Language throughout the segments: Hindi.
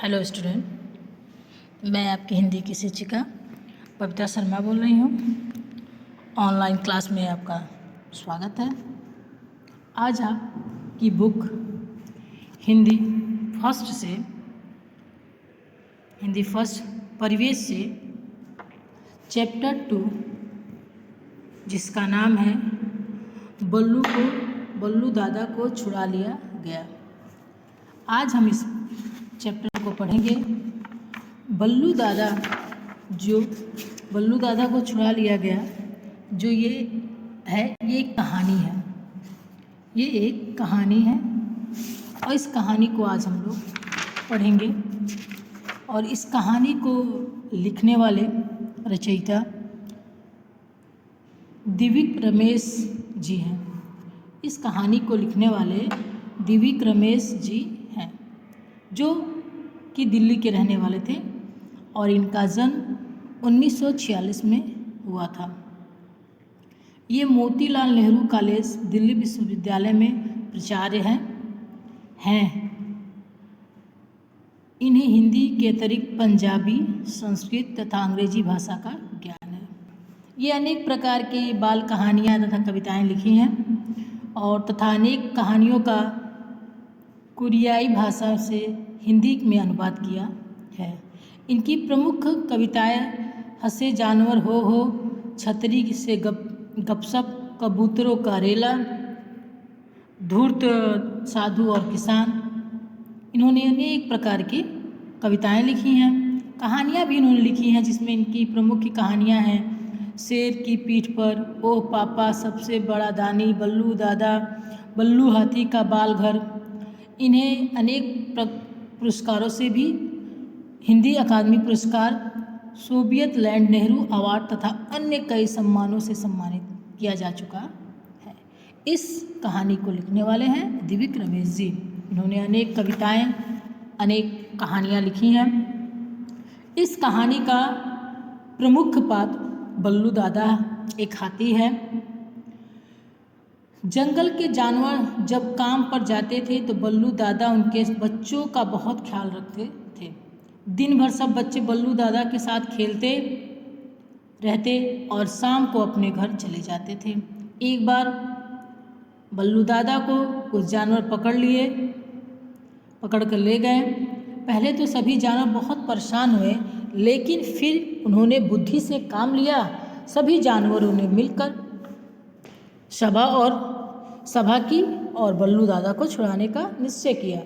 हेलो स्टूडेंट, मैं आपकी हिंदी की शिक्षिका बबीता शर्मा बोल रही हूँ। ऑनलाइन क्लास में आपका स्वागत है। आज आपकी बुक हिंदी फर्स्ट परिवेश से चैप्टर 2 जिसका नाम है बल्लू दादा को छुड़ा लिया गया। आज हम इस चैप्टर को पढ़ेंगे। बल्लू दादा को छुड़ा लिया गया, जो ये एक कहानी है। ये एक कहानी है और इस कहानी को आज हम लोग पढ़ेंगे। और इस कहानी को लिखने वाले रचयिता दिव्यक रमेश जी हैं। इस कहानी को लिखने वाले दिव्यक रमेश जी हैं, जो कि दिल्ली के रहने वाले थे और इनका जन्म 1946 में हुआ था। ये मोतीलाल नेहरू कॉलेज दिल्ली विश्वविद्यालय में प्राचार्य हैं। इन्हें हिंदी के अतिरिक्त पंजाबी, संस्कृत तथा अंग्रेजी भाषा का ज्ञान है। ये अनेक प्रकार के बाल कहानियाँ तथा कविताएं लिखी हैं और तथा अनेक कहानियों का कोरियाई भाषा से हिंदी में अनुवाद किया है। इनकी प्रमुख कविताएं हंसे जानवर हो, छतरी से गपशप, कबूतरों का रेला, धूर्त साधु और किसान। इन्होंने अनेक प्रकार की कविताएं लिखी हैं। कहानियां भी इन्होंने लिखी हैं, जिसमें इनकी प्रमुख कहानियां हैं शेर की पीठ पर, ओह पापा सबसे बड़ा दानी, बल्लू दादा, बल्लू हाथी का बाल घर। इन्हें अनेक पुरस्कारों से भी हिंदी अकादमी पुरस्कार, सोवियत लैंड नेहरू अवार्ड तथा अन्य कई सम्मानों से सम्मानित किया जा चुका है। इस कहानी को लिखने वाले हैं दिव्यक रमेश जी। इन्होंने अनेक कविताएं, अनेक कहानियां लिखी हैं। इस कहानी का प्रमुख पात्र बल्लू दादा एक हाथी है। जंगल के जानवर जब काम पर जाते थे तो बल्लू दादा उनके बच्चों का बहुत ख्याल रखते थे। दिन भर सब बच्चे बल्लू दादा के साथ खेलते रहते और शाम को अपने घर चले जाते थे। एक बार बल्लू दादा को कुछ जानवर पकड़ कर ले गए। पहले तो सभी जानवर बहुत परेशान हुए, लेकिन फिर उन्होंने बुद्धि से काम लिया। सभी जानवरों ने मिलकर सभा की और बल्लू दादा को छुड़ाने का निश्चय किया।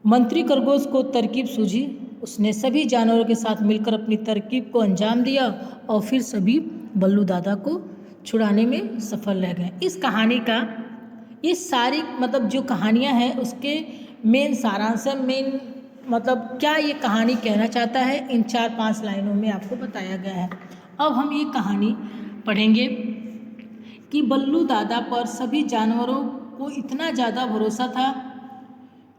मंत्री खरगोश को तरकीब सूझी। उसने सभी जानवरों के साथ मिलकर अपनी तरकीब को अंजाम दिया और फिर सभी बल्लू दादा को छुड़ाने में सफल रह गए। इस कहानी का ये सारी जो कहानियाँ हैं उसके मेन सारांश, क्या ये कहानी कहना चाहता है, इन 4-5 लाइनों में आपको बताया गया है। अब हम ये कहानी पढ़ेंगे कि बल्लू दादा पर सभी जानवरों को इतना ज़्यादा भरोसा था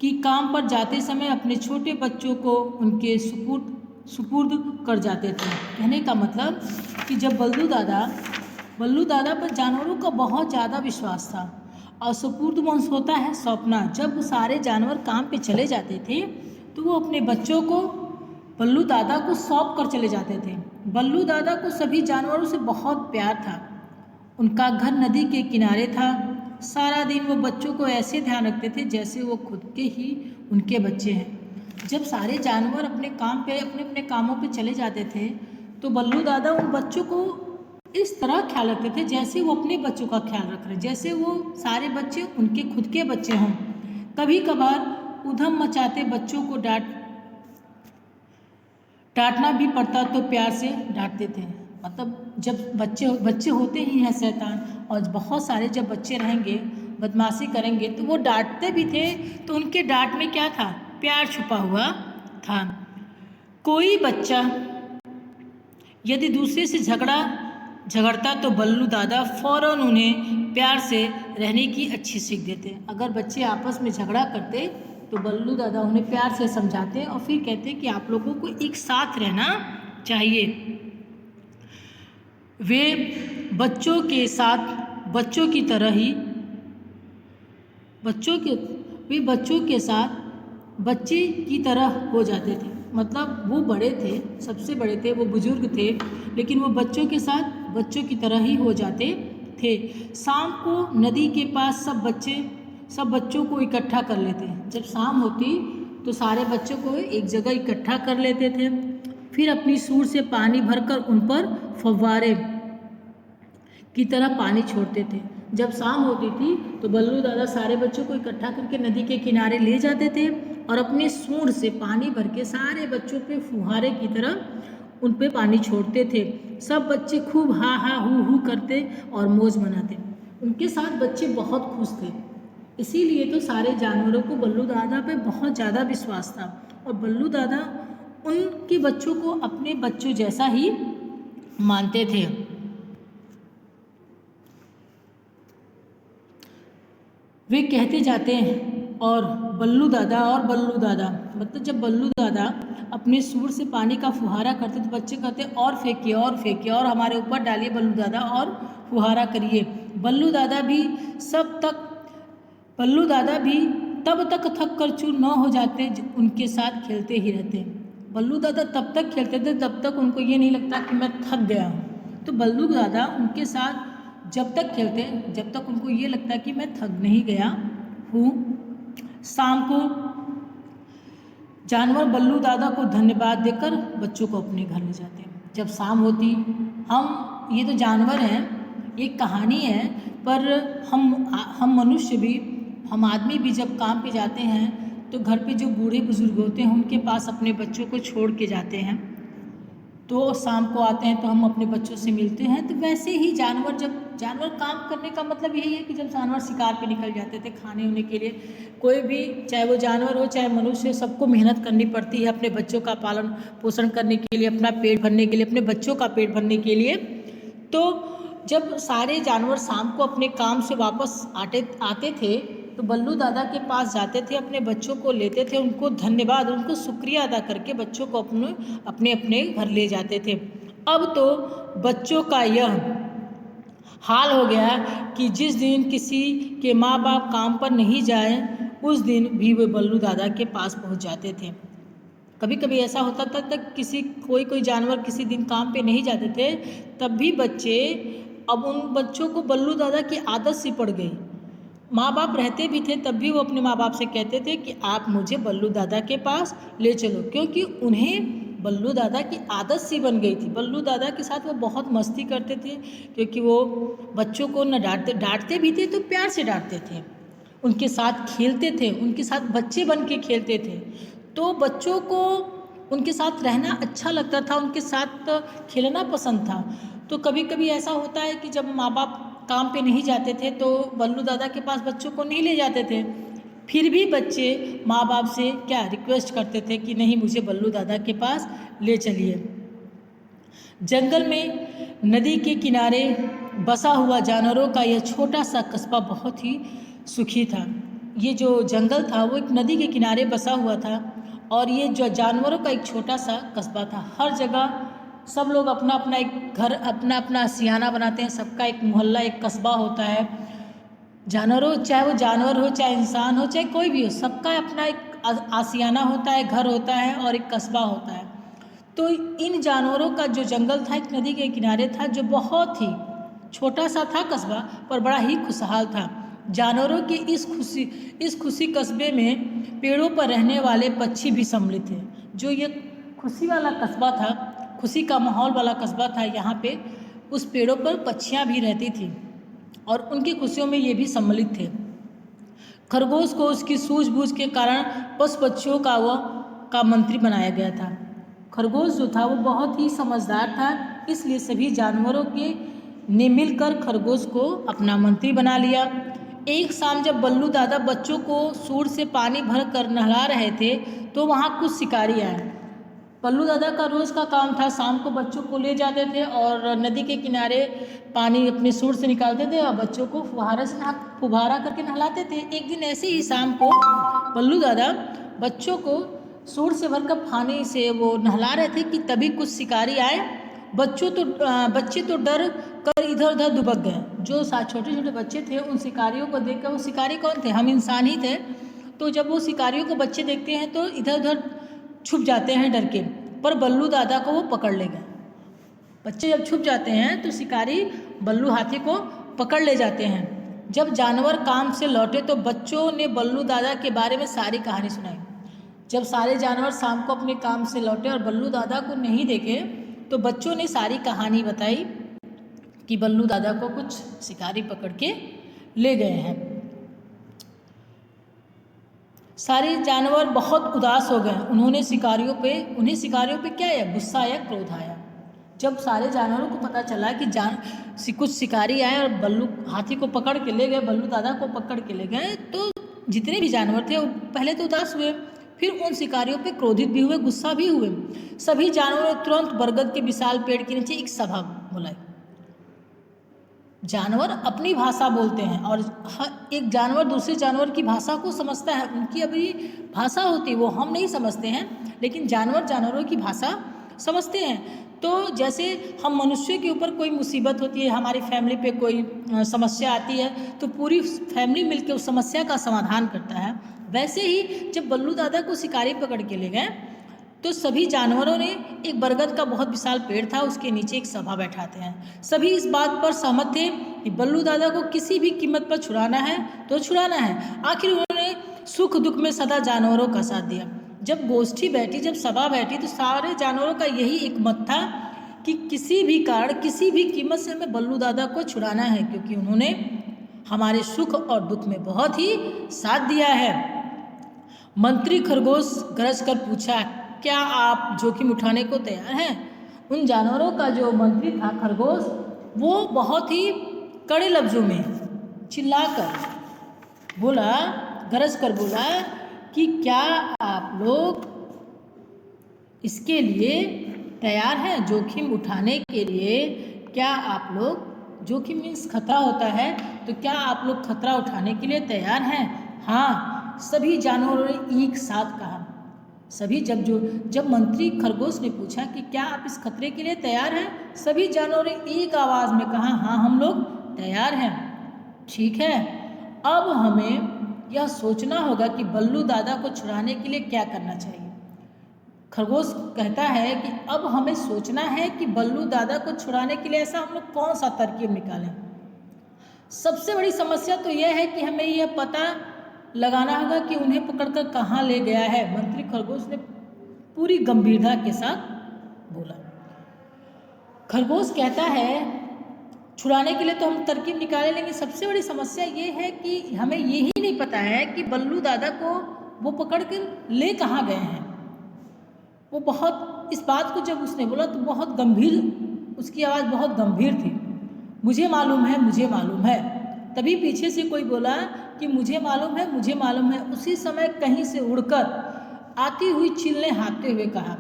कि काम पर जाते समय अपने छोटे बच्चों को उनके सुपुर्द कर जाते थे। कहने का मतलब कि जब बल्लू दादा पर जानवरों का बहुत ज़्यादा विश्वास था। और सुपुर्द वंश होता है सौंपना। जब सारे जानवर काम पे चले जाते थे तो वो अपने बच्चों को बल्लू दादा को सौंप कर चले जाते थे। बल्लू दादा को सभी जानवरों से बहुत प्यार था। उनका घर नदी के किनारे था। सारा दिन वो बच्चों को ऐसे ध्यान रखते थे जैसे वो खुद के ही उनके बच्चे हैं। जब सारे जानवर अपने अपने कामों पे चले जाते थे तो बल्लू दादा उन बच्चों को इस तरह ख्याल रखते थे जैसे वो अपने बच्चों का ख्याल रख रहे, जैसे वो सारे बच्चे उनके खुद के बच्चे हों। कभी कभार उधम मचाते बच्चों को डांटना भी पड़ता तो प्यार से डांटते थे। जब बच्चे होते ही हैं शैतान, और बहुत सारे जब बच्चे रहेंगे बदमाशी करेंगे तो वो डांटते भी थे, तो उनके डांट में क्या था, प्यार छुपा हुआ था। कोई बच्चा यदि दूसरे से झगड़ता तो बल्लू दादा फौरन उन्हें प्यार से रहने की अच्छी सीख देते। अगर बच्चे आपस में झगड़ा करते तो बल्लू दादा उन्हें प्यार से समझाते और फिर कहते कि आप लोगों को एक साथ रहना चाहिए। वे बच्चों के साथ बच्चे की तरह हो जाते थे। मतलब वो बड़े थे, सबसे बड़े थे, वो बुजुर्ग थे, लेकिन वो बच्चों के साथ बच्चों की तरह ही हो जाते थे। शाम को नदी के पास सब बच्चों को इकट्ठा कर लेते। जब शाम होती तो सारे बच्चों को एक जगह इकट्ठा कर लेते थे, फिर अपनी सूंड से पानी भरकर उन पर फव्वारे की तरह पानी छोड़ते थे। जब शाम होती थी तो बल्लू दादा सारे बच्चों को इकट्ठा करके नदी के किनारे ले जाते थे और अपनी सूंड से पानी भर के सारे बच्चों पे फुहारे की तरह उन पे पानी छोड़ते थे। सब बच्चे खूब हा हा हू करते और मौज मनाते। उनके साथ बच्चे बहुत खुश थे। इसीलिए तो सारे जानवरों को बल्लू दादा पे बहुत ज़्यादा विश्वास था और बल्लू दादा उनके बच्चों को अपने बच्चों जैसा ही मानते थे। वे कहते जाते हैं और बल्लू दादा मतलब जब बल्लू दादा अपने सूंड से पानी का फुहारा करते तो बच्चे कहते और फेंकिए और हमारे ऊपर डालिए बल्लू दादा और फुहारा करिए। बल्लू दादा भी तब तक थक कर चूर न हो जाते, उनके साथ खेलते ही रहते। बल्लू दादा तब तक खेलते थे जब तक उनको ये नहीं लगता कि मैं थक गया हूँ। तो बल्लू दादा उनके साथ जब तक खेलते जब तक उनको ये लगता कि मैं थक नहीं गया हूँ। शाम को जानवर बल्लू दादा को धन्यवाद देकर बच्चों को अपने घर ले जाते हैं। जब शाम होती ये तो जानवर हैं, ये कहानी है, पर हम मनुष्य भी, हम आदमी भी जब काम पे जाते हैं तो घर पे जो बूढ़े बुजुर्ग होते हैं उनके पास अपने बच्चों को छोड़ के जाते हैं। तो शाम को आते हैं तो हम अपने बच्चों से मिलते हैं। तो वैसे ही जानवर काम करने का मतलब यही है कि जब जानवर शिकार पे निकल जाते थे खाने होने के लिए, कोई भी चाहे वो जानवर हो चाहे मनुष्य, सबको मेहनत करनी पड़ती है अपने बच्चों का पालन पोषण करने के लिए, अपना पेट भरने के लिए, अपने बच्चों का पेट भरने के लिए। तो जब सारे जानवर शाम को अपने काम से वापस आते थे तो बल्लू दादा के पास जाते थे, अपने बच्चों को लेते थे, उनको शुक्रिया अदा करके बच्चों को अपने अपने घर ले जाते थे। अब तो बच्चों का यह हाल हो गया कि जिस दिन किसी के माँ बाप काम पर नहीं जाए उस दिन भी वे बल्लू दादा के पास पहुँच जाते थे। कभी कभी ऐसा होता था तक कोई जानवर किसी दिन काम पे नहीं जाते थे, तब भी अब उन बच्चों को बल्लू दादा की आदत सी पड़ गई। माँ बाप रहते भी थे तब भी वो अपने माँ बाप से कहते थे कि आप मुझे बल्लू दादा के पास ले चलो, क्योंकि उन्हें बल्लू दादा की आदत सी बन गई थी। बल्लू दादा के साथ वो बहुत मस्ती करते थे, क्योंकि वो बच्चों को न डांटते भी थे तो प्यार से डांटते थे, उनके साथ खेलते थे, उनके साथ बच्चे बन के खेलते थे। तो बच्चों को उनके साथ रहना अच्छा लगता था, उनके साथ खेलना पसंद था। तो कभी कभी ऐसा होता है कि जब माँ बाप काम पे नहीं जाते थे तो बल्लू दादा के पास बच्चों को नहीं ले जाते थे, फिर भी बच्चे माँ बाप से क्या रिक्वेस्ट करते थे कि नहीं, मुझे बल्लू दादा के पास ले चलिए। जंगल में नदी के किनारे बसा हुआ जानवरों का यह छोटा सा कस्बा बहुत ही सुखी था। ये जो जंगल था वो एक नदी के किनारे बसा हुआ था और ये जो जानवरों का एक छोटा सा कस्बा था। हर जगह सब लोग अपना अपना एक घर, अपना अपना आशियाना बनाते हैं, सबका एक मोहल्ला, एक कस्बा होता है। चाहे वो जानवर हो, चाहे इंसान हो, चाहे कोई भी हो, सबका अपना एक आशियाना होता है, घर होता है और एक कस्बा होता है। तो इन जानवरों का जो जंगल था एक नदी के किनारे था, जो बहुत ही छोटा सा था कस्बा, पर बड़ा ही खुशहाल था। जानवरों के इस खुशी कस्बे में पेड़ों पर रहने वाले पक्षी भी सम्मिलित थे। जो ये खुशी वाला कस्बा था, खुशी का माहौल वाला कस्बा था, यहाँ पे उस पेड़ों पर पक्षियाँ भी रहती थी और उनकी खुशियों में ये भी सम्मिलित थे। खरगोश को उसकी सूझबूझ के कारण पशु पक्षियों का मंत्री बनाया गया था। खरगोश जो था वो बहुत ही समझदार था, इसलिए सभी जानवरों ने मिलकर खरगोश को अपना मंत्री बना लिया। एक शाम जब बल्लू दादा बच्चों को सूंड से पानी भर कर नहला रहे थे तो वहाँ कुछ शिकारी आए। बल्लू दादा का रोज़ का काम था, शाम को बच्चों को ले जाते थे और नदी के किनारे पानी अपने सूंड से निकालते थे और बच्चों को फुहारा करके नहलाते थे। एक दिन ऐसे ही शाम को बल्लू दादा बच्चों को सूंड से भरकर पानी से वो नहला रहे थे कि तभी कुछ शिकारी आए। बच्चे तो डर कर इधर उधर दुबक गए। जो छोटे छोटे बच्चे थे उन शिकारियों को देखकर, वो शिकारी कौन थे, हम इंसान ही थे, तो जब वो शिकारियों को बच्चे देखते हैं तो इधर उधर छुप जाते हैं डर के, पर बल्लू दादा को वो पकड़ ले गए। बच्चे जब छुप जाते हैं तो शिकारी बल्लू हाथी को पकड़ ले जाते हैं। जब जानवर काम से लौटे तो बच्चों ने बल्लू दादा के बारे में सारी कहानी सुनाई। जब सारे जानवर शाम को अपने काम से लौटे और बल्लू दादा को नहीं देखे तो बच्चों ने सारी कहानी बताई कि बल्लू दादा को कुछ शिकारी पकड़ के ले गए हैं। सारे जानवर बहुत उदास हो गए। उन्हें शिकारियों पे क्या आया, गुस्सा आया, क्रोध आया। जब सारे जानवरों को पता चला कि कुछ शिकारी आए और बल्लू हाथी को पकड़ के ले गए, बल्लू दादा को पकड़ के ले गए, तो जितने भी जानवर थे वो पहले तो उदास हुए, फिर उन शिकारियों पे क्रोधित भी हुए, गुस्सा भी हुए। सभी जानवरों ने तुरंत बरगद के विशाल पेड़ के नीचे एक सभा बुलाई। जानवर अपनी भाषा बोलते हैं और हर एक जानवर दूसरे जानवर की भाषा को समझता है। उनकी अपनी भाषा होती है, वो हम नहीं समझते हैं, लेकिन जानवर जानवरों की भाषा समझते हैं। तो जैसे हम मनुष्य के ऊपर कोई मुसीबत होती है, हमारी फैमिली पे कोई समस्या आती है, तो पूरी फैमिली मिलकर उस समस्या का समाधान करता है। वैसे ही जब बल्लू दादा को शिकारी पकड़ के ले गए तो सभी जानवरों ने एक बरगद का बहुत विशाल पेड़ था, उसके नीचे एक सभा बैठाते हैं। सभी इस बात पर सहमत थे कि बल्लू दादा को किसी भी कीमत पर छुड़ाना है तो छुड़ाना है। आखिर उन्होंने सुख दुख में सदा जानवरों का साथ दिया। जब गोष्ठी बैठी, जब सभा बैठी, तो सारे जानवरों का यही एक मत था कि किसी भी कारण, किसी भी कीमत से हमें बल्लू दादा को छुड़ाना है, क्योंकि उन्होंने हमारे सुख और दुख में बहुत ही साथ दिया है। मंत्री खरगोश गरज कर पूछा, क्या आप जोखिम उठाने को तैयार हैं? उन जानवरों का जो मंत्री था खरगोश, वो बहुत ही कड़े लफ्जों में चिल्लाकर बोला, गरज कर बोला कि क्या आप लोग इसके लिए तैयार हैं, जोखिम उठाने के लिए? क्या आप लोग, जोखिम मीन्स खतरा होता है, तो क्या आप लोग खतरा उठाने के लिए तैयार हैं? हाँ, सभी जानवरों ने एक साथ कहा। सभी जब मंत्री खरगोश ने पूछा कि क्या आप इस खतरे के लिए तैयार हैं, सभी जानवरों ने एक आवाज़ में कहा, हाँ हम लोग तैयार हैं। ठीक है, अब हमें यह सोचना होगा कि बल्लू दादा को छुड़ाने के लिए क्या करना चाहिए। खरगोश कहता है कि अब हमें सोचना है कि बल्लू दादा को छुड़ाने के लिए ऐसा हम लोग कौन सा तरकीब निकालें। सबसे बड़ी समस्या तो यह है कि हमें यह पता लगाना होगा कि उन्हें पकड़कर कहाँ ले गया है। मंत्री खरगोश ने पूरी गंभीरता के साथ बोला। खरगोश कहता है, छुड़ाने के लिए तो हम तरकीब निकाले लेंगे, सबसे बड़ी समस्या ये है कि हमें यही नहीं पता है कि बल्लू दादा को वो पकड़ कर ले कहाँ गए हैं। वो बहुत, इस बात को जब उसने बोला तो बहुत गंभीर, उसकी आवाज़ बहुत गंभीर थी। मुझे मालूम है, मुझे मालूम है। तभी पीछे से कोई बोला कि मुझे मालूम है, मुझे मालूम है। उसी समय कहीं से उड़कर आती हुई चील ने हाँकते हुए कहा,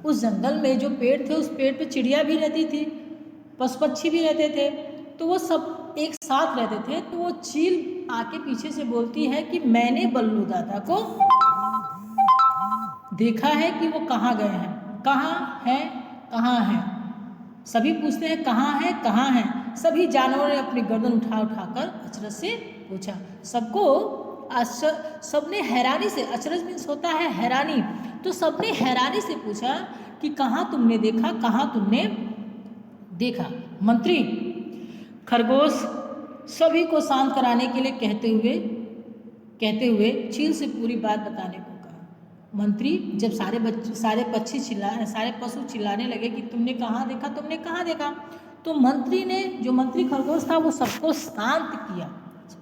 उस जंगल में जो पेड़ थे, उस पेड़ पे चिड़िया भी रहती थी, पशु पक्षी भी रहते थे, तो वो सब एक साथ रहते थे। तो वो चील आके पीछे से बोलती है कि मैंने बल्लू दादा को देखा है कि वो कहाँ गए हैं, कहाँ हैं, कहाँ हैं। सभी पूछते हैं कहाँ हैं, कहाँ हैं। सभी जानवरों ने अपनी गर्दन उठा उठाकर अचरज से पूछा। सबने हैरानी से, अचरज मीन्स होता है हैरानी, तो सबने हैरानी से पूछा कि कहाँ तुमने देखा, कहाँ तुमने देखा। मंत्री खरगोश सभी को शांत कराने के लिए कहते हुए चील से पूरी बात बताने को कहा। मंत्री जब सारे पशु चिल्लाने लगे कि तुमने कहाँ देखा, तुमने कहाँ देखा, तो मंत्री ने, जो मंत्री खरगोश था, वो सबको शांत किया।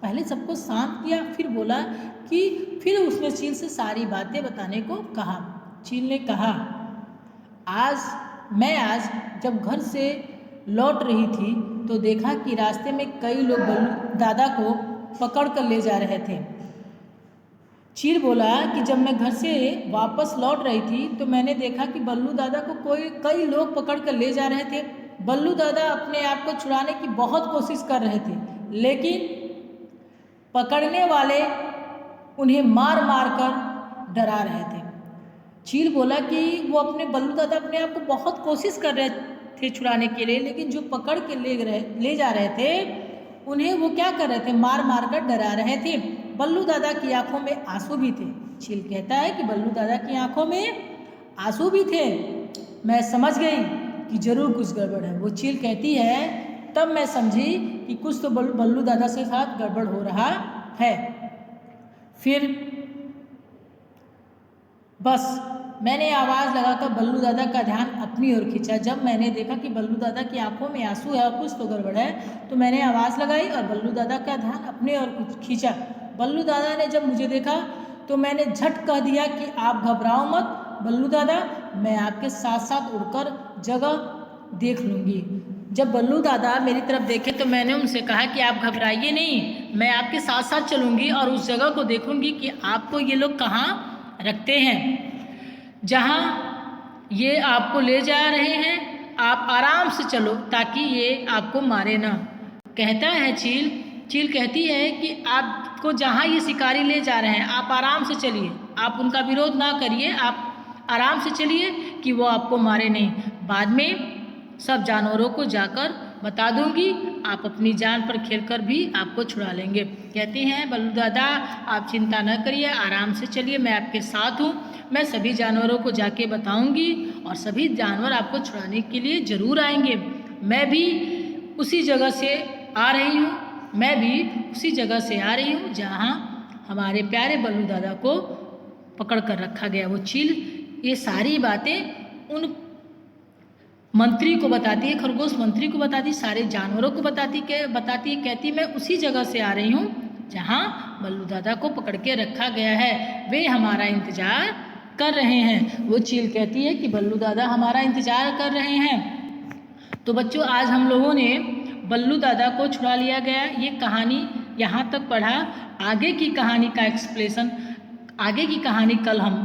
पहले सबको शांत किया, फिर बोला कि फिर उसने चील से सारी बातें बताने को कहा। चील ने कहा, आज जब घर से लौट रही थी तो देखा कि रास्ते में कई लोग बल्लू दादा को पकड़ कर ले जा रहे थे। चील बोला कि जब मैं घर से वापस लौट रही थी तो मैंने देखा कि बल्लू दादा को कई लोग पकड़ कर ले जा रहे थे। बल्लू दादा अपने आप को छुड़ाने की बहुत कोशिश कर रहे थे, लेकिन पकड़ने वाले उन्हें मार मार कर डरा रहे थे। चील बोला कि वो बल्लू दादा अपने आप को बहुत कोशिश कर रहे थे छुड़ाने के लिए, लेकिन जो पकड़ के ले जा रहे थे उन्हें वो क्या कर रहे थे, मार मार कर डरा रहे थे। बल्लू दादा की आंखों में आंसू भी थे। चील कहता है कि बल्लू दादा की आंखों में आंसू भी थे। मैं समझ गई कि जरूर कुछ गड़बड़ है। वो चील कहती है, तब मैं समझी कि कुछ तो बल्लू दादा से साथ गड़बड़ हो रहा है। फिर बस मैंने आवाज़ लगाकर बल्लू दादा का ध्यान अपनी ओर खींचा। जब मैंने देखा कि बल्लू दादा की आंखों में आंसू है और कुछ तो गड़बड़ है, तो मैंने आवाज़ लगाई और बल्लू दादा का ध्यान अपने ओर खींचा। बल्लू दादा ने जब मुझे देखा तो मैंने झट कह दिया कि आप घबराओ मत बल्लू दादा, मैं आपके साथ साथ उड़कर जगह देख लूँगी। जब बल्लू दादा मेरी तरफ देखे तो मैंने उनसे कहा कि आप घबराइए नहीं, मैं आपके साथ साथ चलूँगी और उस जगह को देखूँगी कि आपको ये लोग कहाँ रखते हैं। जहाँ ये आपको ले जा रहे हैं आप आराम से चलो ताकि ये आपको मारे ना। कहता है चील। चील कहती है कि आपको जहाँ ये शिकारी ले जा रहे हैं आप आराम से चलिए, आप उनका विरोध ना करिए, आप आराम से चलिए कि वो आपको मारे नहीं। बाद में सब जानवरों को जाकर बता दूंगी, आप अपनी जान पर खेलकर भी आपको छुड़ा लेंगे। कहती हैं बल्लू दादा आप चिंता न करिए, आराम से चलिए, मैं आपके साथ हूँ। मैं सभी जानवरों को जाके बताऊंगी और सभी जानवर आपको छुड़ाने के लिए ज़रूर आएंगे। मैं भी उसी जगह से आ रही हूँ, मैं भी उसी जगह से आ रही हूँ जहाँ हमारे प्यारे बल्लू दादा को पकड़ कर रखा गया। वो चील ये सारी बातें उन मंत्री को बताती है, खरगोश मंत्री को बताती, सारे जानवरों को बताती है, कहती मैं उसी जगह से आ रही हूँ जहाँ बल्लू दादा को पकड़ के रखा गया है, वे हमारा इंतजार कर रहे हैं। वो चील कहती है कि बल्लू दादा हमारा इंतजार कर रहे हैं। तो बच्चों आज हम लोगों ने बल्लू दादा को छुड़ा लिया गया, ये कहानी यहाँ तक पढ़ा। आगे की कहानी का एक्सप्लेनेशन, आगे की कहानी कल हम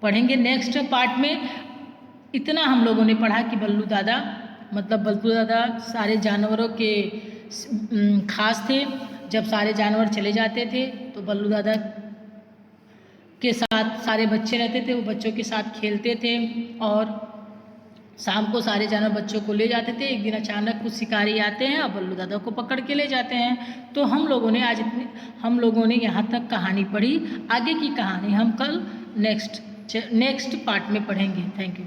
पढ़ेंगे नेक्स्ट पार्ट में। इतना हम लोगों ने पढ़ा कि बल्लू दादा मतलब बल्लू दादा सारे जानवरों के खास थे। जब सारे जानवर चले जाते थे तो बल्लू दादा के साथ सारे बच्चे रहते थे, वो बच्चों के साथ खेलते थे और शाम को सारे जानवर बच्चों को ले जाते थे। एक दिन अचानक कुछ शिकारी आते हैं और बल्लू दादा को पकड़ के ले जाते हैं। तो हम लोगों ने यहाँ तक कहानी पढ़ी। आगे की कहानी हम कल नेक्स्ट पार्ट में पढ़ेंगे। Thank you.